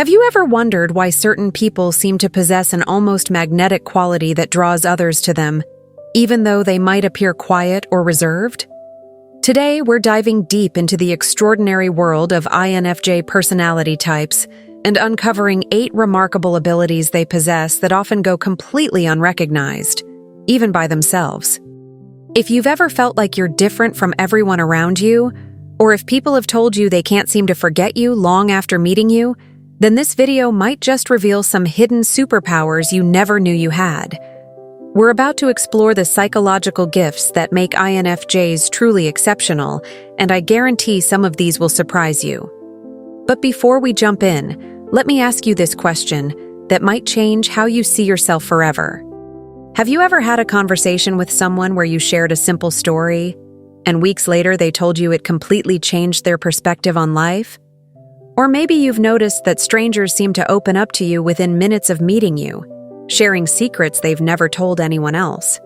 Have you ever wondered why certain people seem to possess an almost magnetic quality that draws others to them, even though they might appear quiet or reserved? Today, we're diving deep into the extraordinary world of INFJ personality types and uncovering 8 remarkable abilities they possess that often go completely unrecognized, even by themselves. If you've ever felt like you're different from everyone around you, or if people have told you they can't seem to forget you long after meeting you, then this video might just reveal some hidden superpowers you never knew you had. We're about to explore the psychological gifts that make INFJs truly exceptional, and I guarantee some of these will surprise you. But before we jump in, let me ask you this question that might change how you see yourself forever. Have you ever had a conversation with someone where you shared a simple story, and weeks later they told you it completely changed their perspective on life? Or maybe you've noticed that strangers seem to open up to you within minutes of meeting you, sharing secrets they've never told anyone else.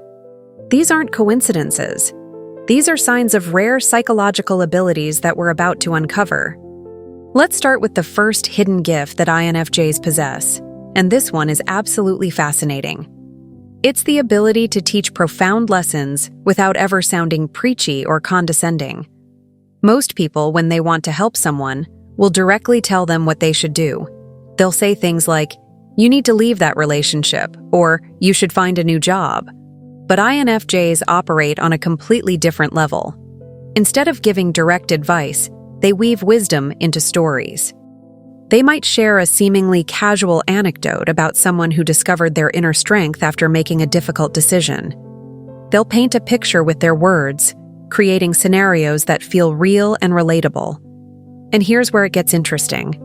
These aren't coincidences. These are signs of rare psychological abilities that we're about to uncover. Let's start with the first hidden gift that INFJs possess, and this one is absolutely fascinating. It's the ability to teach profound lessons without ever sounding preachy or condescending. Most people, when they want to help someone, will directly tell them what they should do. They'll say things like, "You need to leave that relationship," or "You should find a new job." But INFJs operate on a completely different level. Instead of giving direct advice, they weave wisdom into stories. They might share a seemingly casual anecdote about someone who discovered their inner strength after making a difficult decision. They'll paint a picture with their words, creating scenarios that feel real and relatable. And here's where it gets interesting.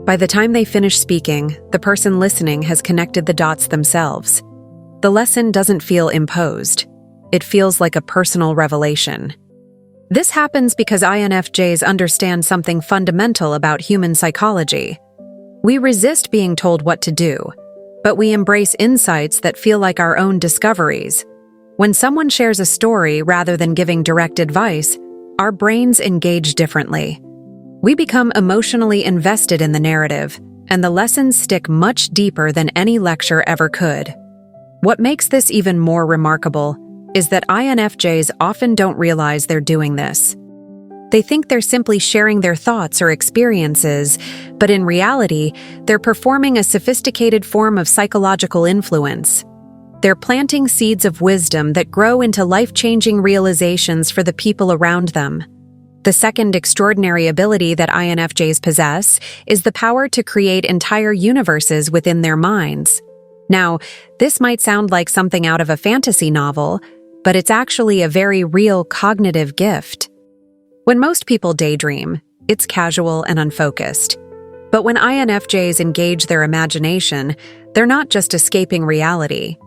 By the time they finish speaking, the person listening has connected the dots themselves. The lesson doesn't feel imposed. It feels like a personal revelation. This happens because INFJs understand something fundamental about human psychology. We resist being told what to do, but we embrace insights that feel like our own discoveries. When someone shares a story rather than giving direct advice, our brains engage differently. We become emotionally invested in the narrative, and the lessons stick much deeper than any lecture ever could. What makes this even more remarkable is that INFJs often don't realize they're doing this. They think they're simply sharing their thoughts or experiences, but in reality, they're performing a sophisticated form of psychological influence. They're planting seeds of wisdom that grow into life-changing realizations for the people around them. The second extraordinary ability that INFJs possess is the power to create entire universes within their minds. Now, this might sound like something out of a fantasy novel, but it's actually a very real cognitive gift. When most people daydream, it's casual and unfocused. But when INFJs engage their imagination, they're not just escaping reality.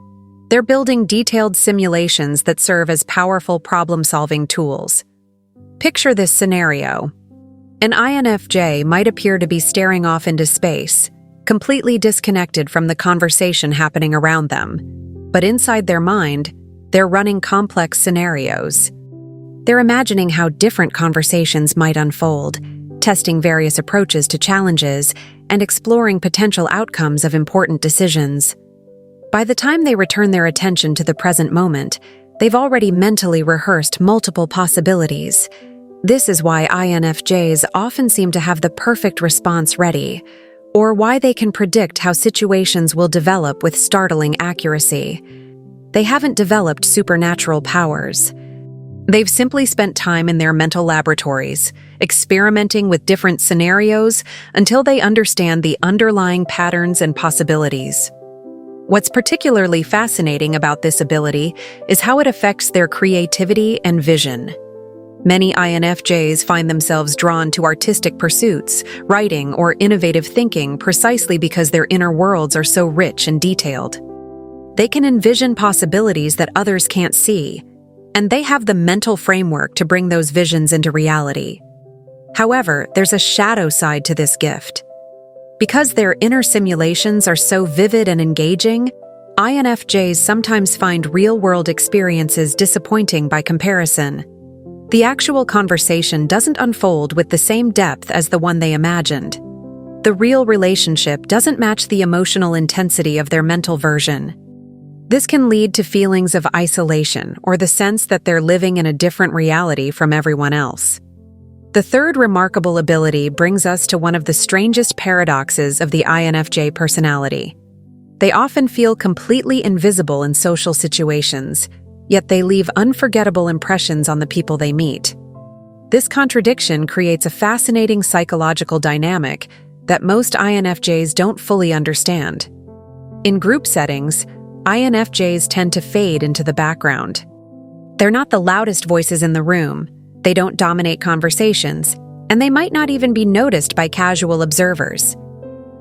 They're building detailed simulations that serve as powerful problem-solving tools. Picture this scenario. An INFJ might appear to be staring off into space, completely disconnected from the conversation happening around them. But inside their mind, they're running complex scenarios. They're imagining how different conversations might unfold, testing various approaches to challenges, and exploring potential outcomes of important decisions. By the time they return their attention to the present moment, they've already mentally rehearsed multiple possibilities. This is why INFJs often seem to have the perfect response ready, or why they can predict how situations will develop with startling accuracy. They haven't developed supernatural powers. They've simply spent time in their mental laboratories, experimenting with different scenarios until they understand the underlying patterns and possibilities. What's particularly fascinating about this ability is how it affects their creativity and vision. Many INFJs find themselves drawn to artistic pursuits, writing, or innovative thinking precisely because their inner worlds are so rich and detailed. They can envision possibilities that others can't see, and they have the mental framework to bring those visions into reality. However, there's a shadow side to this gift. Because their inner simulations are so vivid and engaging, INFJs sometimes find real-world experiences disappointing by comparison. The actual conversation doesn't unfold with the same depth as the one they imagined. the real relationship doesn't match the emotional intensity of their mental version. This can lead to feelings of isolation or the sense that they're living in a different reality from everyone else. The third remarkable ability brings us to one of the strangest paradoxes of the INFJ personality. They often feel completely invisible in social situations, yet they leave unforgettable impressions on the people they meet. This contradiction creates a fascinating psychological dynamic that most INFJs don't fully understand. In group settings, INFJs tend to fade into the background. They're not the loudest voices in the room, they don't dominate conversations, and they might not even be noticed by casual observers.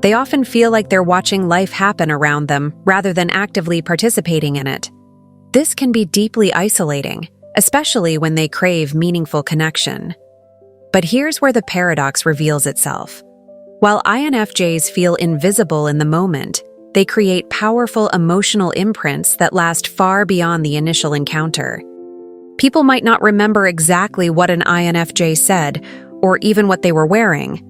They often feel like they're watching life happen around them rather than actively participating in it. This can be deeply isolating, especially when they crave meaningful connection. But here's where the paradox reveals itself. While INFJs feel invisible in the moment, they create powerful emotional imprints that last far beyond the initial encounter. People might not remember exactly what an INFJ said, or even what they were wearing,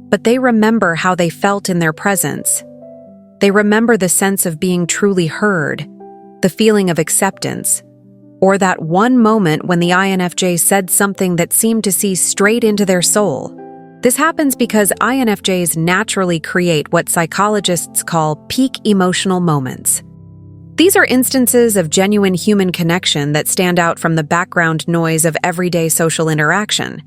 but they remember how they felt in their presence. They remember the sense of being truly heard, the feeling of acceptance, or that one moment when the INFJ said something that seemed to see straight into their soul. This happens because INFJs naturally create what psychologists call peak emotional moments. These are instances of genuine human connection that stand out from the background noise of everyday social interaction.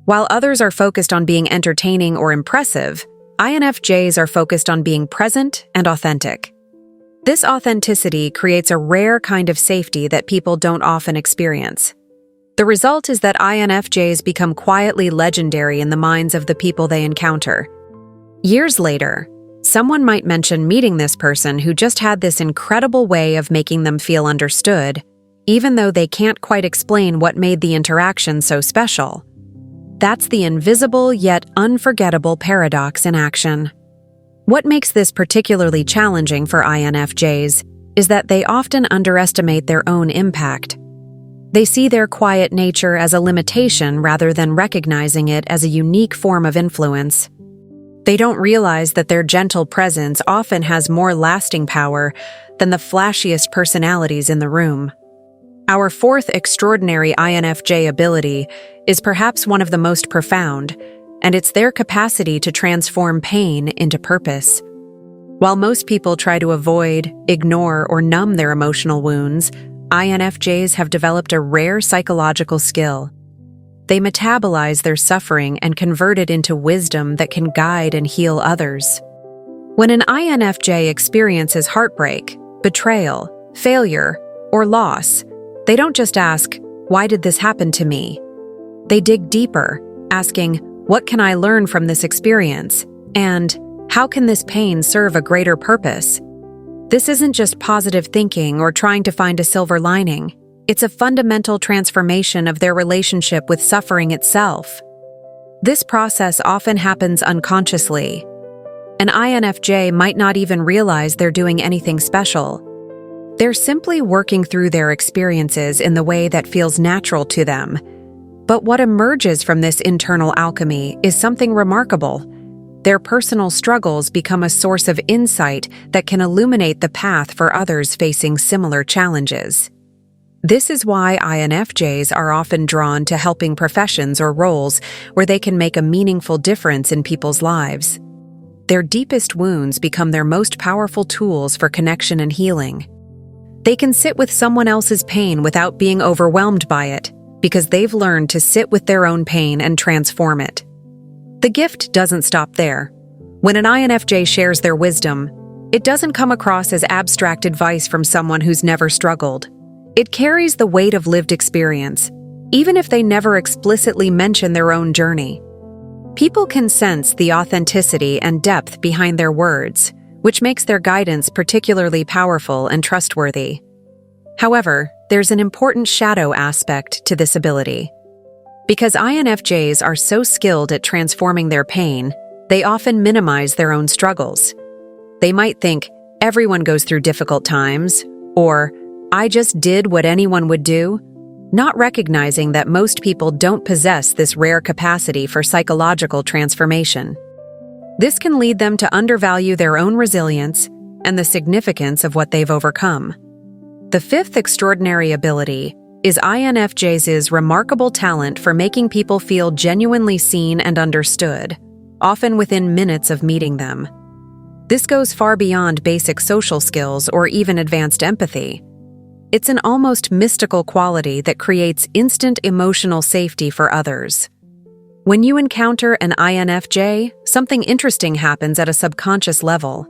While others are focused on being entertaining or impressive, INFJs are focused on being present and authentic. This authenticity creates a rare kind of safety that people don't often experience. The result is that INFJs become quietly legendary in the minds of the people they encounter. Years later, someone might mention meeting this person who just had this incredible way of making them feel understood, even though they can't quite explain what made the interaction so special. That's the invisible yet unforgettable paradox in action. What makes this particularly challenging for INFJs is that they often underestimate their own impact. They see their quiet nature as a limitation rather than recognizing it as a unique form of influence. They don't realize that their gentle presence often has more lasting power than the flashiest personalities in the room. Our fourth extraordinary INFJ ability is perhaps one of the most profound, and it's their capacity to transform pain into purpose. While most people try to avoid, ignore, or numb their emotional wounds, INFJs have developed a rare psychological skill. They metabolize their suffering and convert it into wisdom that can guide and heal others. When an INFJ experiences heartbreak, betrayal, failure, or loss, they don't just ask, "Why did this happen to me?" They dig deeper, asking, "What can I learn from this experience?" and "How can this pain serve a greater purpose?" This isn't just positive thinking or trying to find a silver lining. It's a fundamental transformation of their relationship with suffering itself. This process often happens unconsciously. An INFJ might not even realize they're doing anything special. They're simply working through their experiences in the way that feels natural to them. But what emerges from this internal alchemy is something remarkable. Their personal struggles become a source of insight that can illuminate the path for others facing similar challenges. This is why INFJs are often drawn to helping professions or roles where they can make a meaningful difference in people's lives. Their deepest wounds become their most powerful tools for connection and healing. They can sit with someone else's pain without being overwhelmed by it, because they've learned to sit with their own pain and transform it. The gift doesn't stop there. When an INFJ shares their wisdom, it doesn't come across as abstract advice from someone who's never struggled. It carries the weight of lived experience, even if they never explicitly mention their own journey. People can sense the authenticity and depth behind their words, which makes their guidance particularly powerful and trustworthy. However, there's an important shadow aspect to this ability. Because INFJs are so skilled at transforming their pain, they often minimize their own struggles. They might think, "Everyone goes through difficult times," or "I just did what anyone would do," not recognizing that most people don't possess this rare capacity for psychological transformation. This can lead them to undervalue their own resilience and the significance of what they've overcome. The fifth extraordinary ability is INFJs' remarkable talent for making people feel genuinely seen and understood, often within minutes of meeting them. This goes far beyond basic social skills or even advanced empathy. It's an almost mystical quality that creates instant emotional safety for others. When you encounter an INFJ, something interesting happens at a subconscious level.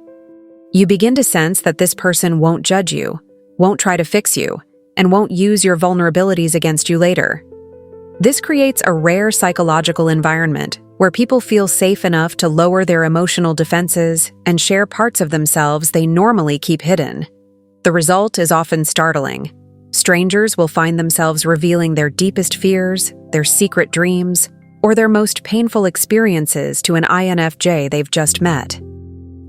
You begin to sense that this person won't judge you, won't try to fix you, and won't use your vulnerabilities against you later. This creates a rare psychological environment where people feel safe enough to lower their emotional defenses and share parts of themselves they normally keep hidden. The result is often startling. Strangers will find themselves revealing their deepest fears, their secret dreams, or their most painful experiences to an INFJ they've just met.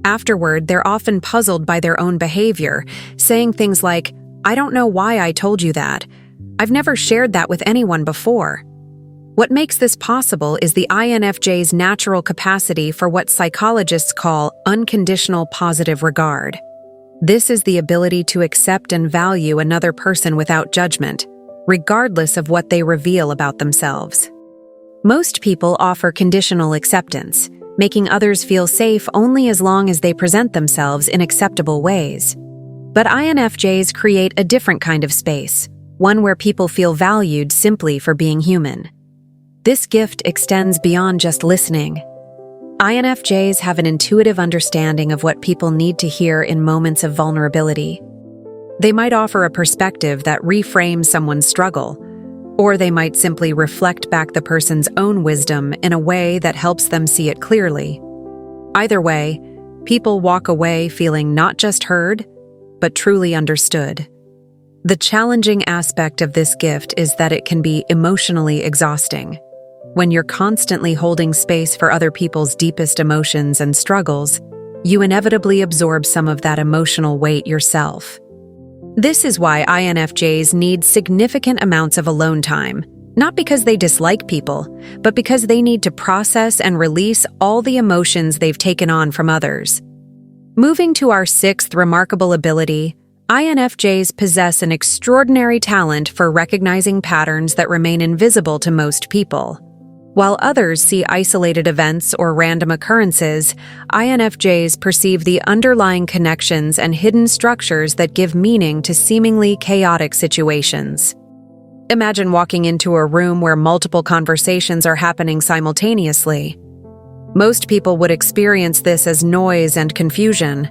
Afterward, they're often puzzled by their own behavior, saying things like, "I don't know why I told you that. I've never shared that with anyone before." What makes this possible is the INFJ's natural capacity for what psychologists call unconditional positive regard. This is the ability to accept and value another person without judgment, regardless of what they reveal about themselves. Most people offer conditional acceptance, making others feel safe only as long as they present themselves in acceptable ways. But INFJs create a different kind of space, one where people feel valued simply for being human. This gift extends beyond just listening. INFJs have an intuitive understanding of what people need to hear in moments of vulnerability. They might offer a perspective that reframes someone's struggle, or they might simply reflect back the person's own wisdom in a way that helps them see it clearly. Either way, people walk away feeling not just heard, but truly understood. The challenging aspect of this gift is that it can be emotionally exhausting. When you're constantly holding space for other people's deepest emotions and struggles, you inevitably absorb some of that emotional weight yourself. This is why INFJs need significant amounts of alone time, not because they dislike people, but because they need to process and release all the emotions they've taken on from others. Moving to our sixth remarkable ability, INFJs possess an extraordinary talent for recognizing patterns that remain invisible to most people. While others see isolated events or random occurrences, INFJs perceive the underlying connections and hidden structures that give meaning to seemingly chaotic situations. Imagine walking into a room where multiple conversations are happening simultaneously. Most people would experience this as noise and confusion,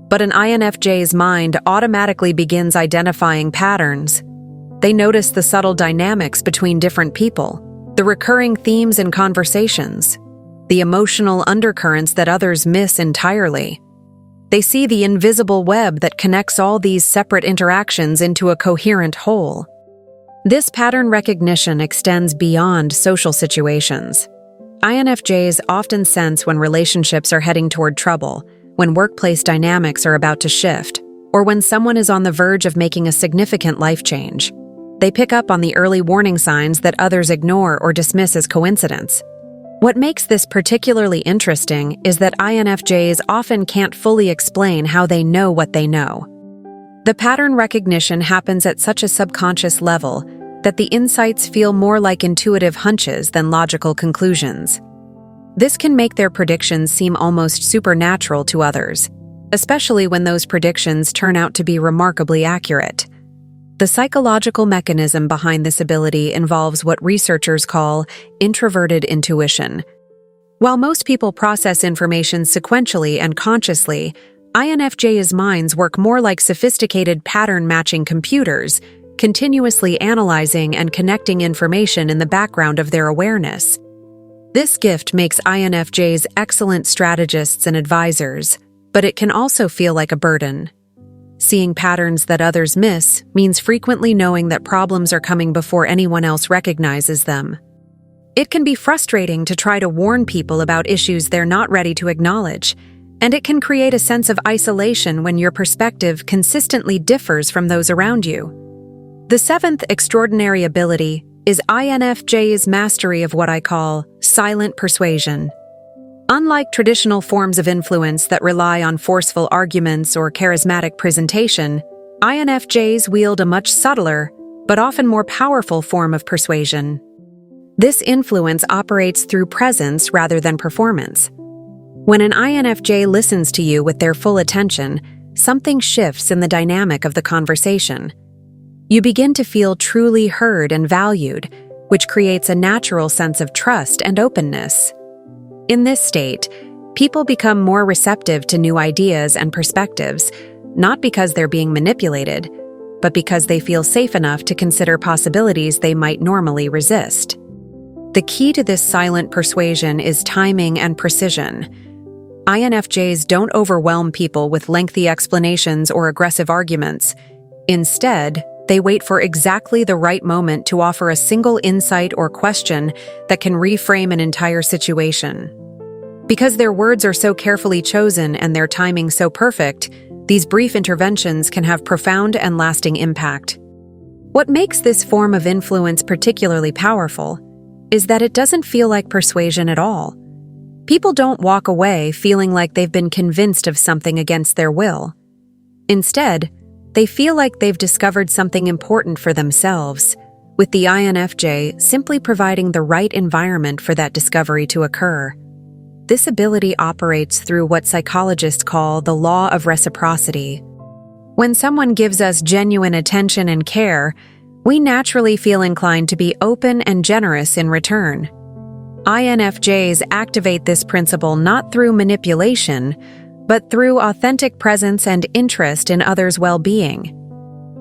but an INFJ's mind automatically begins identifying patterns. They notice the subtle dynamics between different people, the recurring themes in conversations, the emotional undercurrents that others miss entirely. They see the invisible web that connects all these separate interactions into a coherent whole. This pattern recognition extends beyond social situations. INFJs often sense when relationships are heading toward trouble, when workplace dynamics are about to shift, or when someone is on the verge of making a significant life change. They pick up on the early warning signs that others ignore or dismiss as coincidence. What makes this particularly interesting is that INFJs often can't fully explain how they know what they know. The pattern recognition happens at such a subconscious level that the insights feel more like intuitive hunches than logical conclusions. This can make their predictions seem almost supernatural to others, especially when those predictions turn out to be remarkably accurate. The psychological mechanism behind this ability involves what researchers call introverted intuition. While most people process information sequentially and consciously, INFJs' minds work more like sophisticated pattern-matching computers, continuously analyzing and connecting information in the background of their awareness. This gift makes INFJs excellent strategists and advisors, but it can also feel like a burden. Seeing patterns that others miss means frequently knowing that problems are coming before anyone else recognizes them. It can be frustrating to try to warn people about issues they're not ready to acknowledge, and it can create a sense of isolation when your perspective consistently differs from those around you. The seventh extraordinary ability is INFJ's mastery of what I call silent persuasion. Unlike traditional forms of influence that rely on forceful arguments or charismatic presentation, INFJs wield a much subtler, but often more powerful form of persuasion. This influence operates through presence rather than performance. When an INFJ listens to you with their full attention, something shifts in the dynamic of the conversation. You begin to feel truly heard and valued, which creates a natural sense of trust and openness. In this state, people become more receptive to new ideas and perspectives, not because they're being manipulated, but because they feel safe enough to consider possibilities they might normally resist. The key to this silent persuasion is timing and precision. INFJs don't overwhelm people with lengthy explanations or aggressive arguments. Instead, they wait for exactly the right moment to offer a single insight or question that can reframe an entire situation. Because their words are so carefully chosen and their timing so perfect, these brief interventions can have profound and lasting impact. What makes this form of influence particularly powerful is that it doesn't feel like persuasion at all. People don't walk away feeling like they've been convinced of something against their will. Instead, they feel like they've discovered something important for themselves, with the INFJ simply providing the right environment for that discovery to occur. This ability operates through what psychologists call the law of reciprocity. When someone gives us genuine attention and care, we naturally feel inclined to be open and generous in return. INFJs activate this principle not through manipulation, but through authentic presence and interest in others' well-being.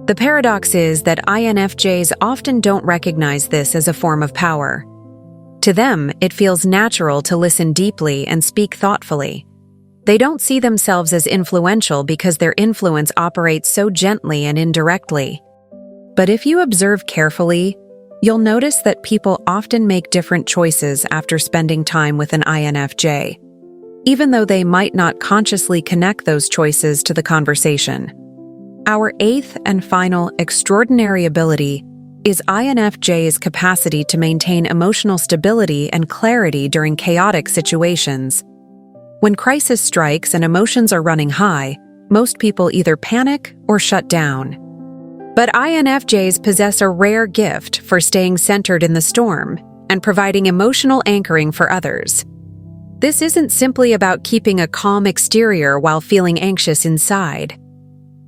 The paradox is that INFJs often don't recognize this as a form of power. To them, it feels natural to listen deeply and speak thoughtfully. They don't see themselves as influential because their influence operates so gently and indirectly. But if you observe carefully, you'll notice that people often make different choices after spending time with an INFJ, even though they might not consciously connect those choices to the conversation. Our eighth and final extraordinary ability is INFJ's capacity to maintain emotional stability and clarity during chaotic situations. When crisis strikes and emotions are running high, most people either panic or shut down. But INFJs possess a rare gift for staying centered in the storm and providing emotional anchoring for others. This isn't simply about keeping a calm exterior while feeling anxious inside.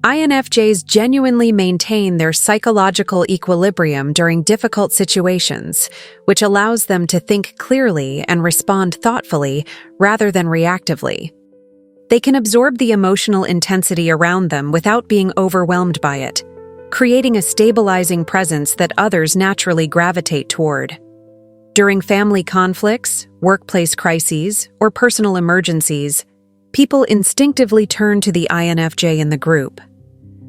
INFJs genuinely maintain their psychological equilibrium during difficult situations, which allows them to think clearly and respond thoughtfully rather than reactively. They can absorb the emotional intensity around them without being overwhelmed by it, creating a stabilizing presence that others naturally gravitate toward. During family conflicts, workplace crises, or personal emergencies, people instinctively turn to the INFJ in the group.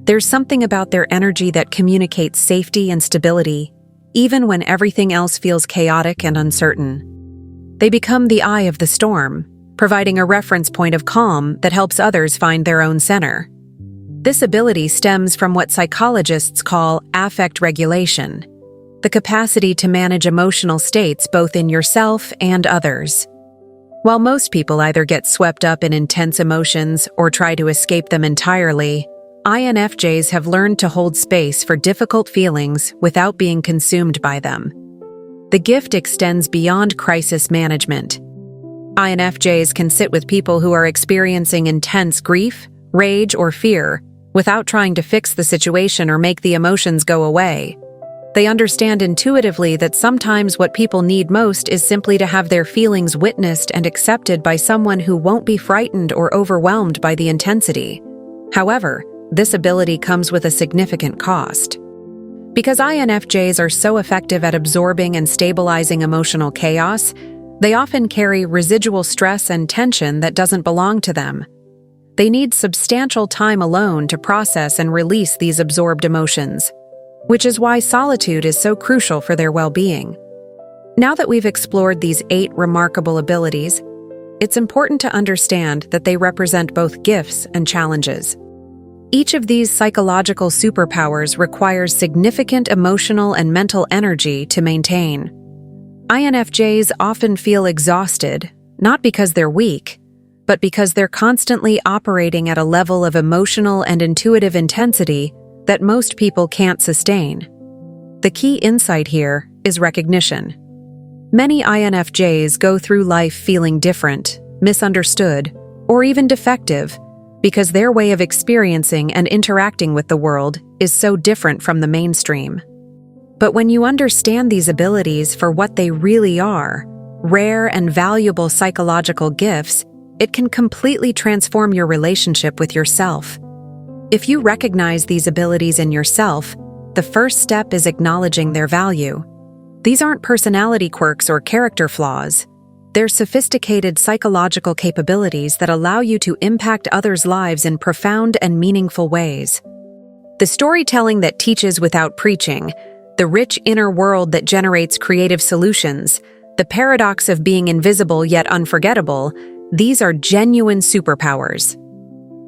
There's something about their energy that communicates safety and stability, even when everything else feels chaotic and uncertain. They become the eye of the storm, providing a reference point of calm that helps others find their own center. This ability stems from what psychologists call affect regulation, the capacity to manage emotional states both in yourself and others. While most people either get swept up in intense emotions or try to escape them entirely, INFJs have learned to hold space for difficult feelings without being consumed by them. The gift extends beyond crisis management. INFJs can sit with people who are experiencing intense grief, rage, or fear without trying to fix the situation or make the emotions go away. They understand intuitively that sometimes what people need most is simply to have their feelings witnessed and accepted by someone who won't be frightened or overwhelmed by the intensity. However, this ability comes with a significant cost. Because INFJs are so effective at absorbing and stabilizing emotional chaos, they often carry residual stress and tension that doesn't belong to them. They need substantial time alone to process and release these absorbed emotions, which is why solitude is so crucial for their well-being. Now that we've explored these 8 remarkable abilities, it's important to understand that they represent both gifts and challenges. Each of these psychological superpowers requires significant emotional and mental energy to maintain. INFJs often feel exhausted, not because they're weak, but because they're constantly operating at a level of emotional and intuitive intensity that most people can't sustain. The key insight here is recognition. Many INFJs go through life feeling different, misunderstood, or even defective because their way of experiencing and interacting with the world is so different from the mainstream. But when you understand these abilities for what they really are, rare and valuable psychological gifts, it can completely transform your relationship with yourself. If you recognize these abilities in yourself, the first step is acknowledging their value. These aren't personality quirks or character flaws. They're sophisticated psychological capabilities that allow you to impact others' lives in profound and meaningful ways. The storytelling that teaches without preaching, the rich inner world that generates creative solutions, the paradox of being invisible yet unforgettable, these are genuine superpowers.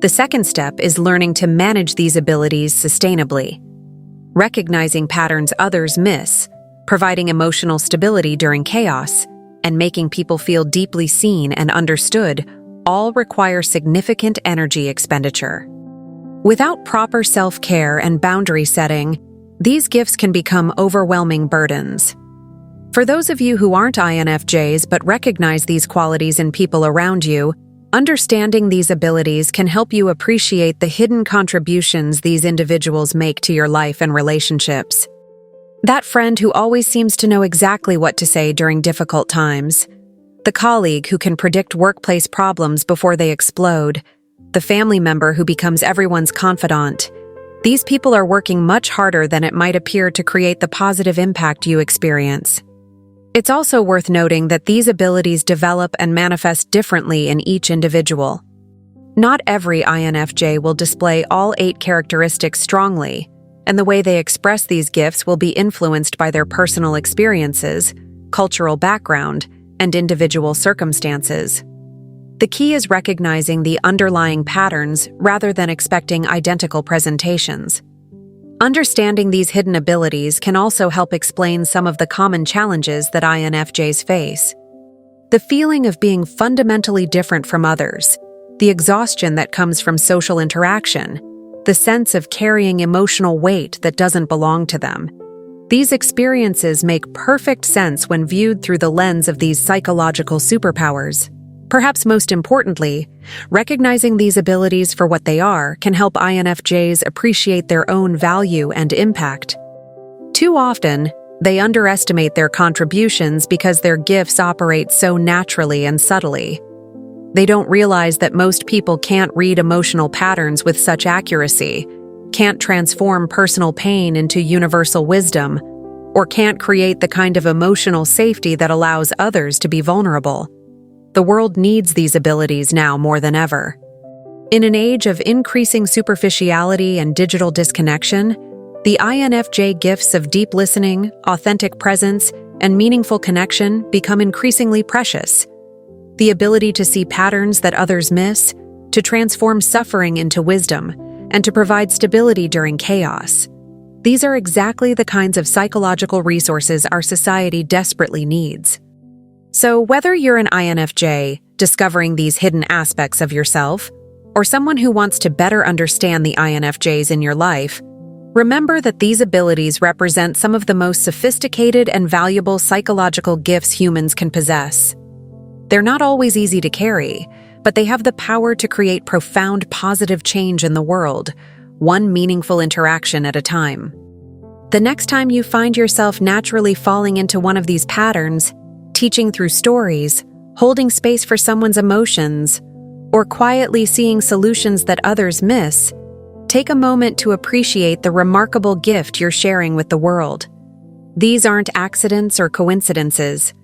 The second step is learning to manage these abilities sustainably. Recognizing patterns others miss, providing emotional stability during chaos, and making people feel deeply seen and understood all require significant energy expenditure. Without proper self-care and boundary setting, these gifts can become overwhelming burdens. For those of you who aren't INFJs but recognize these qualities in people around you, understanding these abilities can help you appreciate the hidden contributions these individuals make to your life and relationships. That friend who always seems to know exactly what to say during difficult times. The colleague who can predict workplace problems before they explode. The family member who becomes everyone's confidant. These people are working much harder than it might appear to create the positive impact you experience. It's also worth noting that these abilities develop and manifest differently in each individual. Not every INFJ will display all 8 characteristics strongly, and the way they express these gifts will be influenced by their personal experiences, cultural background, and individual circumstances. The key is recognizing the underlying patterns rather than expecting identical presentations. Understanding these hidden abilities can also help explain some of the common challenges that INFJs face. The feeling of being fundamentally different from others, the exhaustion that comes from social interaction, the sense of carrying emotional weight that doesn't belong to them. These experiences make perfect sense when viewed through the lens of these psychological superpowers. Perhaps most importantly, recognizing these abilities for what they are can help INFJs appreciate their own value and impact. Too often, they underestimate their contributions because their gifts operate so naturally and subtly. They don't realize that most people can't read emotional patterns with such accuracy, can't transform personal pain into universal wisdom, or can't create the kind of emotional safety that allows others to be vulnerable. The world needs these abilities now more than ever. In an age of increasing superficiality and digital disconnection, the INFJ gifts of deep listening, authentic presence, and meaningful connection become increasingly precious. The ability to see patterns that others miss, to transform suffering into wisdom, and to provide stability during chaos. These are exactly the kinds of psychological resources our society desperately needs. So whether you're an INFJ, discovering these hidden aspects of yourself, or someone who wants to better understand the INFJs in your life, remember that these abilities represent some of the most sophisticated and valuable psychological gifts humans can possess. They're not always easy to carry, but they have the power to create profound positive change in the world, one meaningful interaction at a time. The next time you find yourself naturally falling into one of these patterns, teaching through stories, holding space for someone's emotions, or quietly seeing solutions that others miss, take a moment to appreciate the remarkable gift you're sharing with the world. These aren't accidents or coincidences.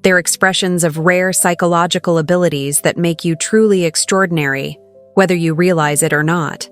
They're expressions of rare psychological abilities that make you truly extraordinary, whether you realize it or not.